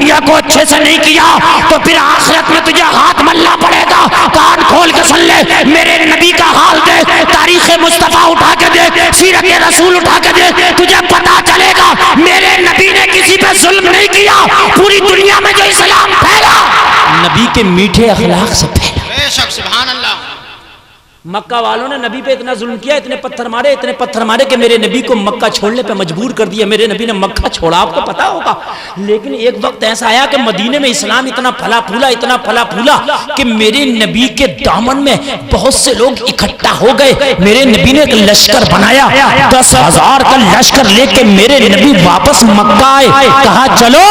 دنیا کو اچھے سے نہیں کیا تو پھر آخرت میں تجھے ہاتھ ملنا پڑے گا. کان کھول کے سن لے, میرے نبی کا حال دیکھ, تاریخ مصطفیٰ اٹھا کے دیکھ, سیرت رسول اٹھا کے دیکھ, تجھے پتا چلے گا میرے نبی نے کسی پہ ظلم نہیں کیا. پوری دنیا میں جو اسلام پھیلا نبی کے میٹھے اخلاق سے پھیلا. بے شک سبحان اللہ. مکہ والوں نے نبی پہ اتنا ظلم کیا, اتنے پتھر مارے کہ میرے نبی کو مکہ چھوڑنے پہ مجبور کر دیا. میرے نبی نے مکہ چھوڑا, آپ کو پتا ہوگا. لیکن ایک وقت ایسا آیا کہ مدینے میں اسلام اتنا پھلا پھولا کہ میرے نبی کے دامن میں بہت سے لوگ اکٹھا ہو گئے. میرے نبی نے ایک لشکر بنایا, 10,000 کا لشکر لے کے میرے نبی واپس مکہ آئے. کہا چلو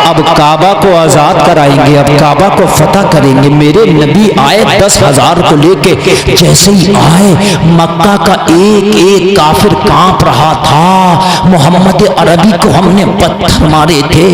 اب کعبہ کو آزاد کرائیں گے, اب کعبہ کو فتح کریں گے. میرے نبی آئے 10,000 کو لے کے. جیسے ہی آئے مکہ کا ایک ایک کافر کانپ رہا تھا. محمد عربی کو ہم نے پتھر مارے تھے,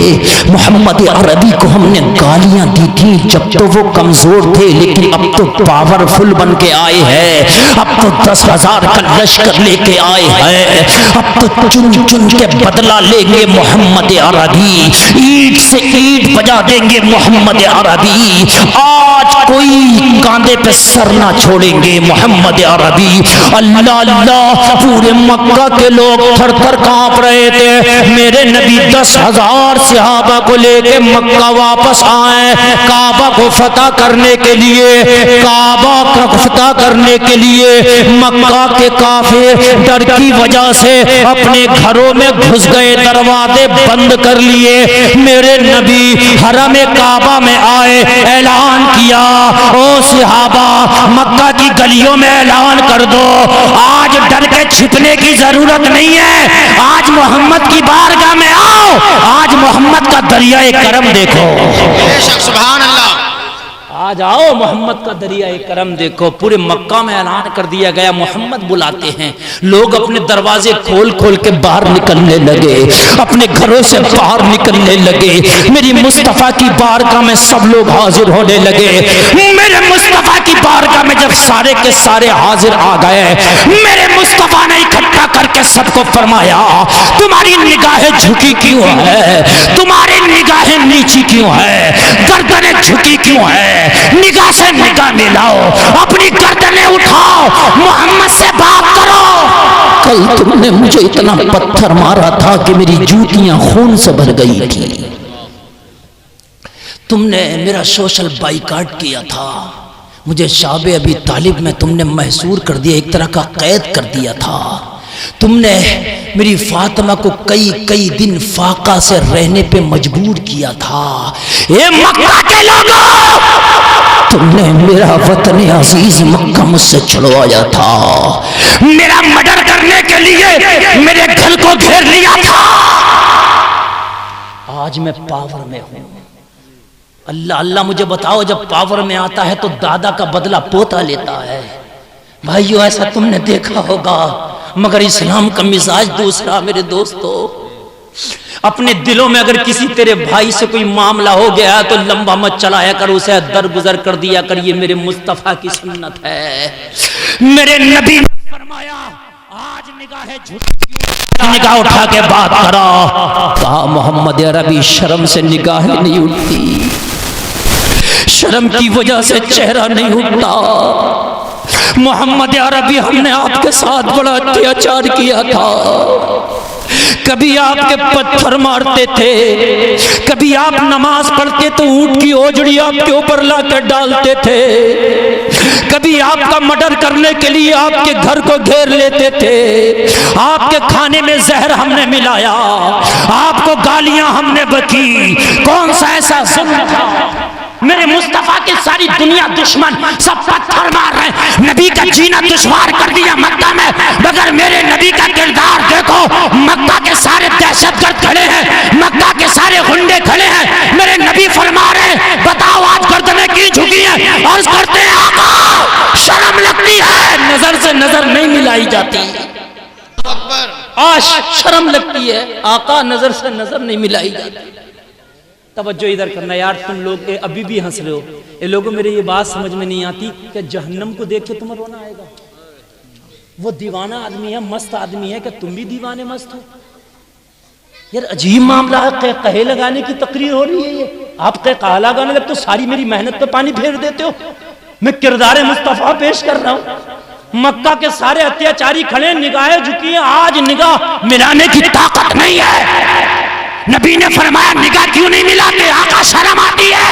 محمد عربی کو ہم نے گالیاں دی تھی جب تو وہ کمزور تھے, لیکن اب تو پاورفل بن کے آئے ہیں, اب تو 10,000 کا لشکر لے کے آئے ہیں, اب تو چن کے بدلہ لیں گے محمد عربی, اینٹ سے اینٹ بجا دیں گے محمد عربی. آج کوئی کاندھے پہ سر نہ چھوڑیں گے محمد عربی. اللہ اللہ, پورے مکہ کے لوگ تھر تھر کانپ رہے تھے. میرے نبی 10,000 صحابہ کو لے کے مکہ واپس آئے کعبہ کو فتح کرنے کے لیے. کعبہ کو فتح کرنے کے لیے مکہ کے کافر ڈر کی وجہ سے اپنے گھروں میں گھس گئے, دروازے بند کر لیے. میرے نبی حرم کعبہ میں آئے, اعلان کیا, او صحابہ مکہ کی گلیوں میں اعلان کر دو, آج ڈر کے چھپنے کی ضرورت نہیں ہے, آج محمد کی بارگاہ میں آؤ, آج محمد کا دریائے کرم دیکھو. بے شک سبحان اللہ. آج آؤ محمد کا دریائے کرم دیکھو. پورے مکہ میں اعلان کر دیا گیا محمد بلاتے ہیں. لوگ اپنے دروازے کھول کھول کے باہر نکلنے لگے, اپنے گھروں سے باہر نکلنے لگے. میری مصطفیٰ کی بارگاہ میں سب لوگ حاضر ہونے لگے. میرے مصطفیٰ کی بارگاہ میں جب سارے کے سارے حاضر آ گئے, میرے مصطفیٰ نے اکٹھا کر کے سب کو فرمایا, تمہاری نگاہیں جھکی کیوں ہے, تمہاری نگاہیں نیچی کیوں ہے, گردنیں جھکی کیوں ہے, نگاہ سے نگاہ ملاؤ, اپنی گردنیں اٹھاؤ, محمد سے بات کرو. کل تم نے مجھے اتنا پتھر مارا تھا کہ میری جوتیاں خون سے بھر گئی تھی. تم نے میرا سوشل بائیکاٹ کیا تھا, مجھے شعب ابی طالب میں تم نے محصور کر دیا, ایک طرح کا قید کر دیا تھا. تم نے میری فاطمہ کو کئی دن فاقہ سے رہنے پہ مجبور کیا تھا. اے مکہ کے لوگوں, تم نے میرا وطن عزیز مکہ مجھ سے چھڑوایا تھا, میرا مرڈر کرنے کے لیے میرے گھر کو گھیر لیا تھا. آج میں پاور میں ہوں. اللہ اللہ مجھے بتاؤ, جب پاور میں آتا ہے تو دادا کا بدلہ پوتا لیتا ہے. بھائیو ایسا تم نے دیکھا ہوگا, مگر اسلام کا مزاج دوسرا. میرے دوستو, اپنے دلوں میں اگر کسی تیرے بھائی سے کوئی معاملہ ہو گیا تو لمبا مت چلایا کر, اسے درگزر کر دیا کر. یہ میرے مصطفیٰ کی سنت ہے. میرے نبی نے فرمایا, آج نگاہیں جھکی, نگاہ اٹھا کے بات کرا. کہا محمد عربی شرم سے نگاہیں نہیں اٹھتی, شرم کی وجہ سے چہرہ نہیں اٹھتا. محمد عربی, ہم نے آپ کے ساتھ بڑا اتیاچار کیا تھا. کبھی آپ کے پتھر مارتے تھے, کبھی آپ نماز پڑھتے تو اونٹ کی اوجڑی آپ کے اوپر لا کر ڈالتے تھے, کبھی آپ کا مرڈر کرنے کے لیے آپ کے گھر کو گھیر لیتے تھے, آپ کے کھانے میں زہر ہم نے ملایا, آپ کو گالیاں ہم نے بکی. کون سا ایسا ظلم تھا؟ میرے مصطفیٰ کی ساری دنیا دشمن سب پتھر مار رہے ہیں, نبی کا جینا دشوار کر دیا مکہ میں. مگر میرے نبی کا کردار دیکھو, مکہ کے سارے دہشت گرد کھڑے ہیں, مکہ کے سارے غنڈے کھڑے ہیں. میرے نبی فرما رہے ہیں, بتاؤ آج گردنیں کی جھکی ہیں, عرض کرتے ہیں آقا شرم لگتی ہے, نظر سے نظر نہیں ملائی جاتی. آج شرم لگتی ہے آقا, نظر سے نظر نہیں ملائی جاتی. توجہ ادھر کرنا یار, تم لوگ ابھی بھی ہنس رہے ہو. یہ لوگوں میرے یہ بات سمجھ میں نہیں آتی کہ جہنم کو دیکھ کے تمہیں رونا آئے گا. وہ دیوانہ آدمی ہے, مست آدمی ہے, کہ تم بھی دیوانے مست ہو. یار عجیب معاملہ ہے، قہقہے لگانے کی تقریر ہو رہی ہے یہ، آپ قہقہہ لگانے لگتے تو ساری میری محنت پہ پانی پھیر دیتے ہو۔ میں کردار مصطفیٰ پیش کر رہا ہوں، مکہ کے سارے اتیاچاری کھڑے، نگاہیں جھکی ہیں، آج نگاہ ملانے کی طاقت نہیں ہے۔ نبی نے فرمایا نگاہ کیوں نہیں ملاتے؟ آقا شرم آتی ہے۔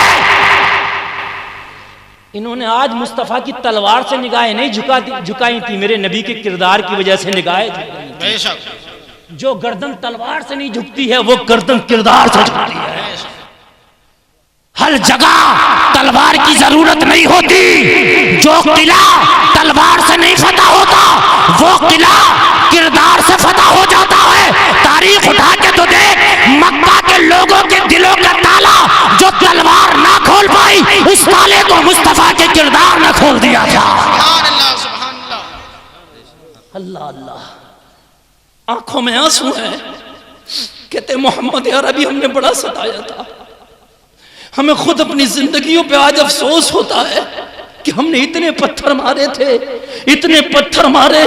انہوں نے آج مصطفیٰ کی تلوار سے نگاہیں نہیں جھکائی تھی، میرے نبی کے کردار کی وجہ سے نگاہیں جھکائی تھی۔ بے شک جو گردن تلوار سے نہیں جھکتی ہے وہ گردن کردار سے جھکتی ہے۔ ہر جگہ تلوار کی ضرورت نہیں ہوتی، جو قلعہ تلوار سے نہیں فتح ہوتا وہ قلعہ کردار سے فتح ہو جاتا ہے۔ تاریخ اٹھا کے تو دیکھ، مکہ کے لوگوں کے دلوں کا تالا جو تلوار نہ کھول پائی، اس تالے کو مصطفیٰ کے کردار نے کھول دیا تھا۔ سبحان اللہ سبحان اللہ۔ اللہ اللہ، آنکھوں میں آنسو ہیں، کہتے محمد یار ابھی ہم نے بڑا ستایا تھا، ہمیں خود اپنی زندگیوں پہ آج افسوس ہوتا ہے کہ ہم نے اتنے پتھر مارے تھے، اتنے پتھر مارے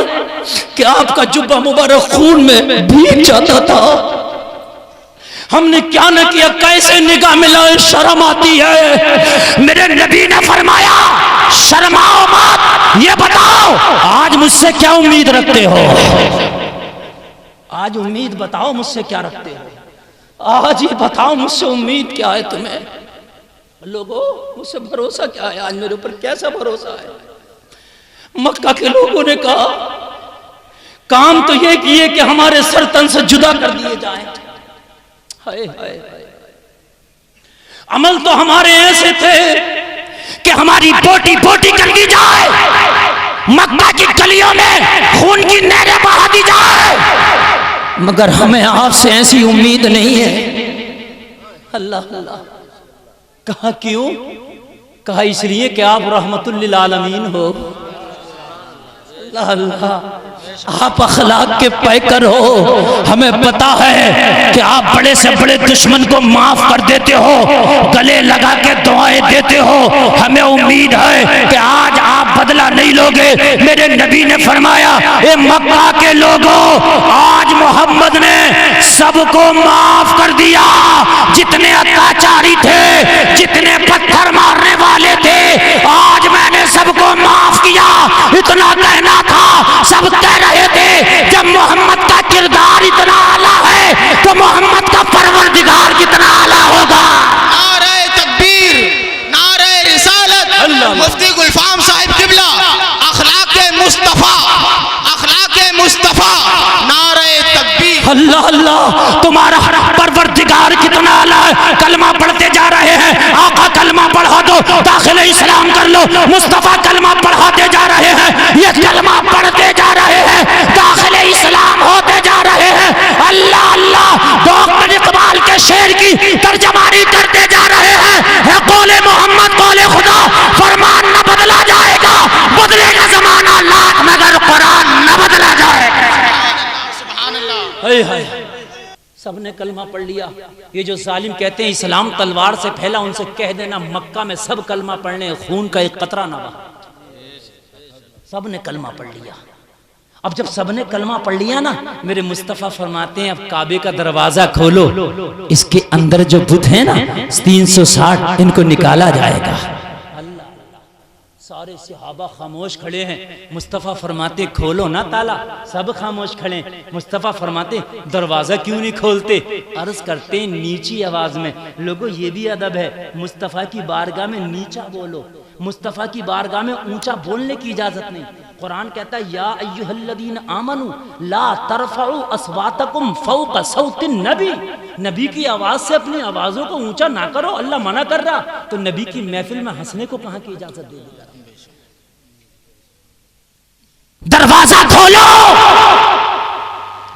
کہ آپ کا جبہ مبارک خون میں بھیگ جاتا تھا۔ ہم نے کیا نہ کیا، کیسے نگاہ ملائے، شرم آتی ہے۔ میرے نبی نے فرمایا شرماؤ مت، یہ بتاؤ آج مجھ سے کیا امید رکھتے ہو؟ آج امید بتاؤ مجھ سے کیا رکھتے ہو؟ آج یہ بتاؤ مجھ سے امید کیا ہے تمہیں؟ لوگوں مجھ سے بھروسہ کیا ہے؟ آج میرے اوپر کیسا بھروسہ ہے؟ مکہ کے لوگوں نے کہا کام تو یہ کیے کہ ہمارے سر تن سے جدا کر دیے جائیں، ہائے ہائے ہائے، عمل تو ہمارے ایسے تھے کہ ہماری بوٹی بوٹی کر دی جائے، مکہ کی گلیوں میں خون کی نہریں بہا دی جائے، مگر ہمیں آپ سے ایسی امید نہیں ہے۔ اللہ اللہ، کہا کیوں؟ کہا اس لیے کہ آپ رحمت للعالمین ہو۔ اللہ اللہ، آپ اخلاق کے پیکر ہو، ہمیں پتا ہے کہ آپ بڑے سے بڑے دشمن کو معاف کر دیتے ہو، گلے لگا کے دعائیں دیتے ہو، ہمیں امید ہے کہ آج آپ بدلہ نہیں لوگے۔ میرے نبی نے فرمایا اے مکہ کے لوگوں، آج محمد نے سب کو معاف کر دیا، جتنے اتیاچاری تھے، جتنے پتھر مارنے والے تھے، آج میں نے سب کو معاف کیا۔ اتنا کہنا تھا، سب کہہ رہے تھے جب محمد کا کردار اتنا اعلیٰ ہے تو محمد کا پروردگار کتنا اعلیٰ ہوگا۔ نعرہ تکبیر، نعرہ رسالت، مفتی گلفام صاحب قبلہ، اخلاق مصطفیٰ، اخلاق مصطفیٰ، نعرہ تکبیر۔ اللہ اللہ، تمہارا پروردگار کتنا اعلیٰ ہے۔ کلمہ پڑھتے جا رہے ہیں، آقا کلمہ پڑھا دو، داخل اسلام کر لو، مصطفیٰ کلمہ پڑھاتے جا رہے ہیں، یہ کلمہ پڑھتے جا رہے ہیں، داخل اسلام ہوتے جا رہے ہیں۔ اللہ اللہ، ڈاکٹر اقبال کے شعر کی ترجمانی کرتے جا رہے ہیں، ہے قول محمد قول خدا، فرمان نہ بدلا جائے گا، بدلے گا زمانہ لاکھ مگر قرآن نہ بدلا جائے گا۔ سبحان اللہ۔ ہائے ہائے، سب نے کلمہ پڑھ لیا۔ یہ جو ظالم کہتے ہیں اسلام تلوار سے پھیلا، ان سے کہہ دینا مکہ میں سب کلمہ پڑھنے، خون کا ایک قطرہ نہ بہا۔ سب نے کلمہ پڑھ لیا۔ اب جب سب نے کلمہ پڑھ لیا نا، میرے مصطفیٰ فرماتے ہیں اب کعبے کا دروازہ کھولو، اس کے اندر جو بت ہیں نا 360 ان کو نکالا جائے گا۔ سارے صحابہ خاموش کھڑے ہیں، مصطفیٰ فرماتے کھولو نا تالا، سب خاموش کھڑے ہیں۔ مصطفیٰ فرماتے دروازہ کیوں نہیں کھولتے؟ عرض کرتے ہیں نیچی آواز میں، لوگو یہ بھی ادب ہے، مصطفیٰ کی بارگاہ میں نیچا بولو، مصطفیٰ کی بارگاہ میں اونچا بولنے کی اجازت نہیں۔ قرآن کہتا ہے یا ایھا الذین آمنوا لا ترفعوا اصواتکم فوق صوت النبی، نبی کی آواز سے اپنی آوازوں کو اونچا نہ کرو، اللہ منع کر رہا، تو نبی کی محفل میں ہنسنے کو کہاں کی اجازت دے دی؟ دروازہ کھولو،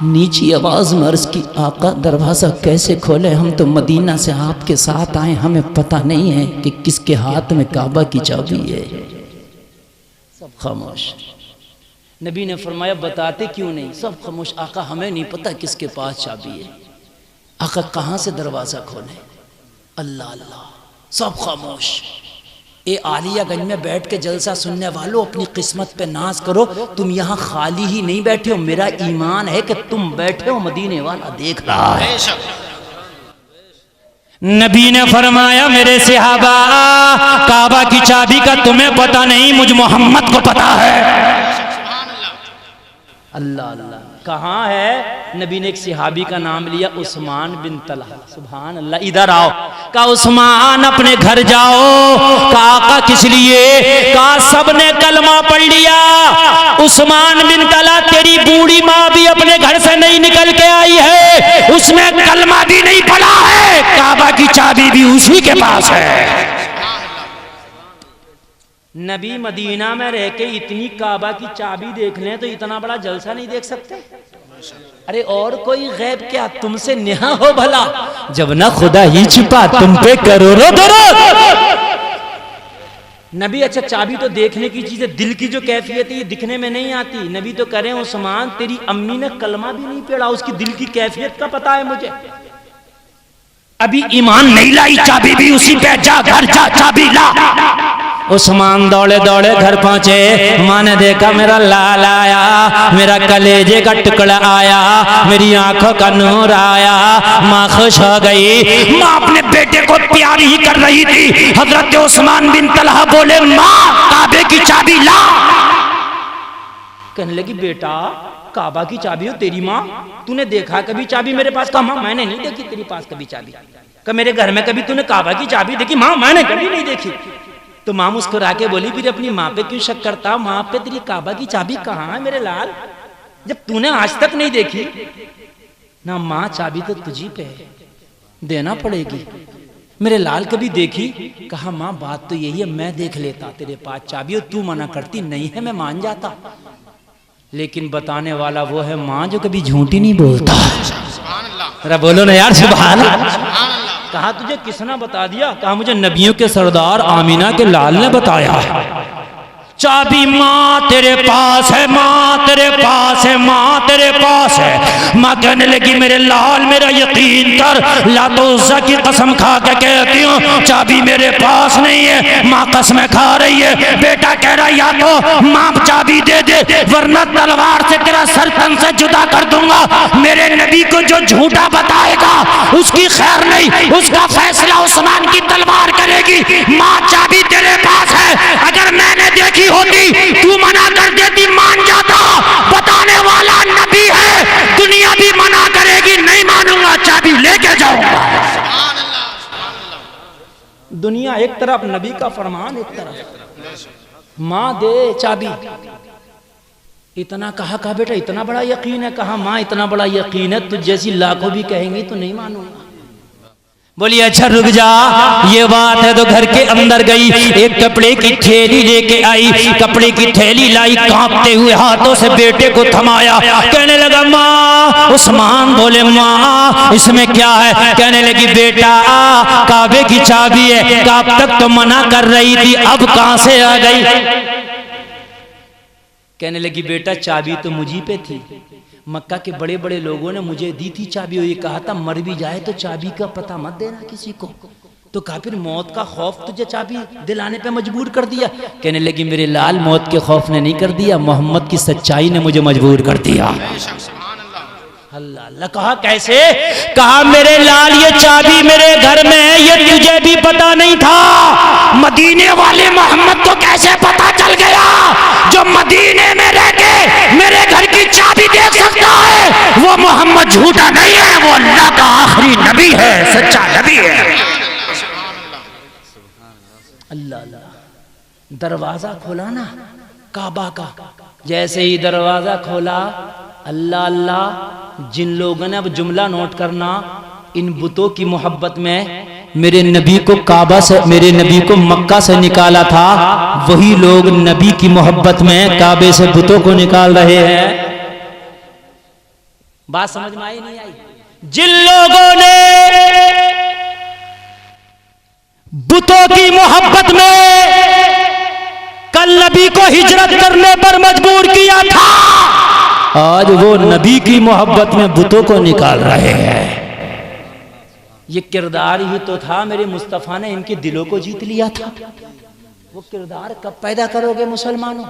نیچی آواز میں عرض کی آقا دروازہ کیسے کھولے؟ ہم تو مدینہ سے آپ کے ساتھ آئے، ہمیں پتہ نہیں ہے کہ کس کے ہاتھ میں کعبہ کی چابی ہے۔ سب خاموش۔ نبی نے فرمایا بتاتے کیوں نہیں؟ سب خاموش۔ آقا ہمیں نہیں پتہ کس کے پاس چابی ہے، آقا کہاں سے دروازہ کھولے؟ اللہ اللہ، سب خاموش۔ اے عالیہ گنج میں بیٹھ کے جلسہ سننے والوں، اپنی قسمت پہ ناز کرو، تم یہاں خالی ہی نہیں بیٹھے ہو، میرا ایمان ہے کہ تم بیٹھے ہو، مدینے والا دیکھ رہا ہے۔ بے شک نبی نے فرمایا میرے صحابہ، کعبہ کی چابی کا تمہیں پتہ نہیں، مجھ محمد کو پتہ ہے۔ سبحان اللہ۔ اللہ اللہ، کہاں ہے؟ نبی نے ایک صحابی کا نام لیا، عثمان بن طلحہ۔ سبحان اللہ، ادھر آؤ۔ کہا عثمان اپنے گھر جاؤ۔ کہا آقا کس لیے؟ کہا سب نے کلمہ پڑھ لیا، عثمان بن طلحہ تیری بوڑھی ماں بھی اپنے گھر سے نہیں نکل کے آئی ہے، اس نے کلمہ بھی نہیں پڑھا ہے، کعبہ کی چابی بھی اسی کے پاس ہے۔ نبی مدینہ میں رہ کے اتنی کعبہ کی چابی دیکھ لیں تو اتنا بڑا جلسہ نہیں دیکھ سکتے؟ ارے اور کوئی غیب کیا تم سے نہا ہو بھلا؟ جب نہ خدا ہی چھپا تم پہ کروڑوں درود۔ نبی اچھا چابی تو دیکھنے کی چیز ہے، دل کی جو کیفیت ہے یہ دکھنے میں نہیں آتی۔ نبی تو کہہ رہے ہیں عثمان تیری امی نے کلمہ بھی نہیں پڑھا، اس کی دل کی کیفیت کا پتہ ہے مجھے، ابھی ایمان نہیں لائی، چابی بھی اسی پہ، جا گھر جا چابی لا۔ عثمان دوڑے دوڑے گھر پہنچے، ماں نے دیکھا میرا لال آیا، میرا کلیجے کا ٹکڑا آیا، میری آنکھوں کا نور آیا، ماں خوش ہو گئی۔ ماں اپنے بیٹے کو پیار ہی کر رہی تھی، حضرت عثمان بن طلحہ بولے ماں کعبے کی چابی لا۔ کہنے لگی بیٹا کعبہ کی چابی ہو تیری ماں، تو نے دیکھا کبھی چابی میرے پاس؟ کہا ماں میں نے نہیں دیکھی تیری پاس کبھی چابی۔ کہ میرے گھر میں کبھی تو نے کعبہ کی چابی دیکھی؟ ماں میں نے کبھی نہیں دیکھی۔ تو ماں مسکرا کے بولی پھر اپنی ماں پہ کیوں شک کرتا؟ ماں پہ تیری کعبہ کی چابی کہاں ہے میرے لال، جب تو نے آج تک نہیں دیکھی نا؟ ماں چابی تو تجھی پہ ہے، دینا پڑے گی۔ میرے لال کبھی دیکھی؟ کہا ماں بات تو یہی ہے، میں دیکھ لیتا تیرے پاس چابی اور تو منع کرتی نہیں ہے، میں مان جاتا، لیکن بتانے والا وہ ہے ماں جو کبھی جھوٹی نہیں بولتا۔ سبحان اللہ۔ ذرا بولو نا یار سبحان اللہ۔ سبحان اللہ۔ کہا تجھے کس نے بتا دیا؟ کہا مجھے نبیوں کے سردار آمینہ کے لال نے بتایا ہے۔ چابی ماں تیرے پاس ہے، ماں تیرے پاس ہے، ماں تیرے پاس ہے۔ ماں کہنے لگی میرے لال میرا یقین کر، لات و عزیٰ کی قسم کھا کے کہتی ہوں چابی میرے پاس نہیں ہے۔ ماں قسمیں کھا رہی ہے، بیٹا کہہ رہا یا تو ماں چابی دے دے ورنہ تلوار سے تیرا سر تن سے جدا کر دوں گا۔ میرے نبی کو جو جھوٹا بتائے گا اس کی خیر نہیں، اس کا فیصلہ عثمان کی تلوار کرے گی۔ ماں چابی تیرے پاس ہے، اگر میں نے دیکھی ہوتی تو منع کر دیتی، مان جاتا۔ بتانے والا نبی ہے، دنیا بھی منع کرے گی، نہیں مانوں گا، چابی لے کے جاؤں گا۔ سبحان اللہ۔ سبحان اللہ۔ دنیا ایک طرف، نبی کا فرمان ایک طرف۔ ماں دے چابی۔ اتنا کہا بیٹا اتنا بڑا یقین ہے؟ کہا ماں اتنا بڑا یقین ہے، تجھ جیسی لاکھوں بھی کہیں گی تو نہیں مانوں گا۔ بولی اچھا رک جا، یہ بات ہے تو گھر کے اندر گئی، ایک کپڑے کی تھیلی لے کے آئی، کپڑے کی تھیلی لائی، کانپتے ہوئے ہاتھوں سے بیٹے کو تھمایا، کہنے لگا ماں۔ عثمان بولے ماں اس میں کیا ہے؟ کہنے لگی بیٹا کعبے کی چابی ہے، کب تک تو منع کر رہی تھی، اب کہاں سے آ گئی؟ کہنے لگی بیٹا چابی تو مجھی پہ تھی، مکہ کے بڑے بڑے لوگوں نے مجھے دی تھی چابی، اور یہ کہا تھا مر بھی جائے تو چابی کا پتہ مت دینا کسی کو، تو کہا پھر موت کا خوف تجھے چابی دلانے پہ مجبور کر دیا؟ کہنے لگی میرے لال موت کے خوف نے نہیں کر دیا، محمد کی سچائی نے مجھے مجبور کر دیا۔ اللہ اللہ۔ کہا کیسے؟ کہا میرے لال یہ چابی میرے گھر میں ہے، یہ تجھے بھی پتا نہیں تھا، مدینے والے محمد کو کیسے پتا چل گیا؟ جو مدینے میں رہ کے میرے گھر کی چابی دیکھ سکتا ہے وہ محمد جھوٹا نہیں ہے، وہ اللہ کا آخری نبی ہے، سچا نبی ہے۔ اللہ اللہ۔ دروازہ کھولا نا کعبہ کا، جیسے ہی دروازہ کھولا اللہ اللہ، جن لوگوں نے، اب جملہ نوٹ کرنا، ان بتوں کی محبت میں میرے نبی کو کعبہ سے، میرے نبی کو مکہ سے نکالا تھا، وہی لوگ نبی کی محبت میں کعبے سے بتوں کو نکال رہے ہیں۔ بات سمجھ میں آئی نہیں آئی؟ جن لوگوں نے بتوں کی محبت میں کل نبی کو ہجرت کرنے پر مجبور کیا تھا، آج وہ نبی کی محبت میں بتوں کو نکال رہے ہیں۔ یہ کردار ہی تو تھا، میرے مصطفیٰ نے ان کے دلوں کو جیت لیا تھا۔ وہ کردار کب پیدا کرو گے مسلمانوں؟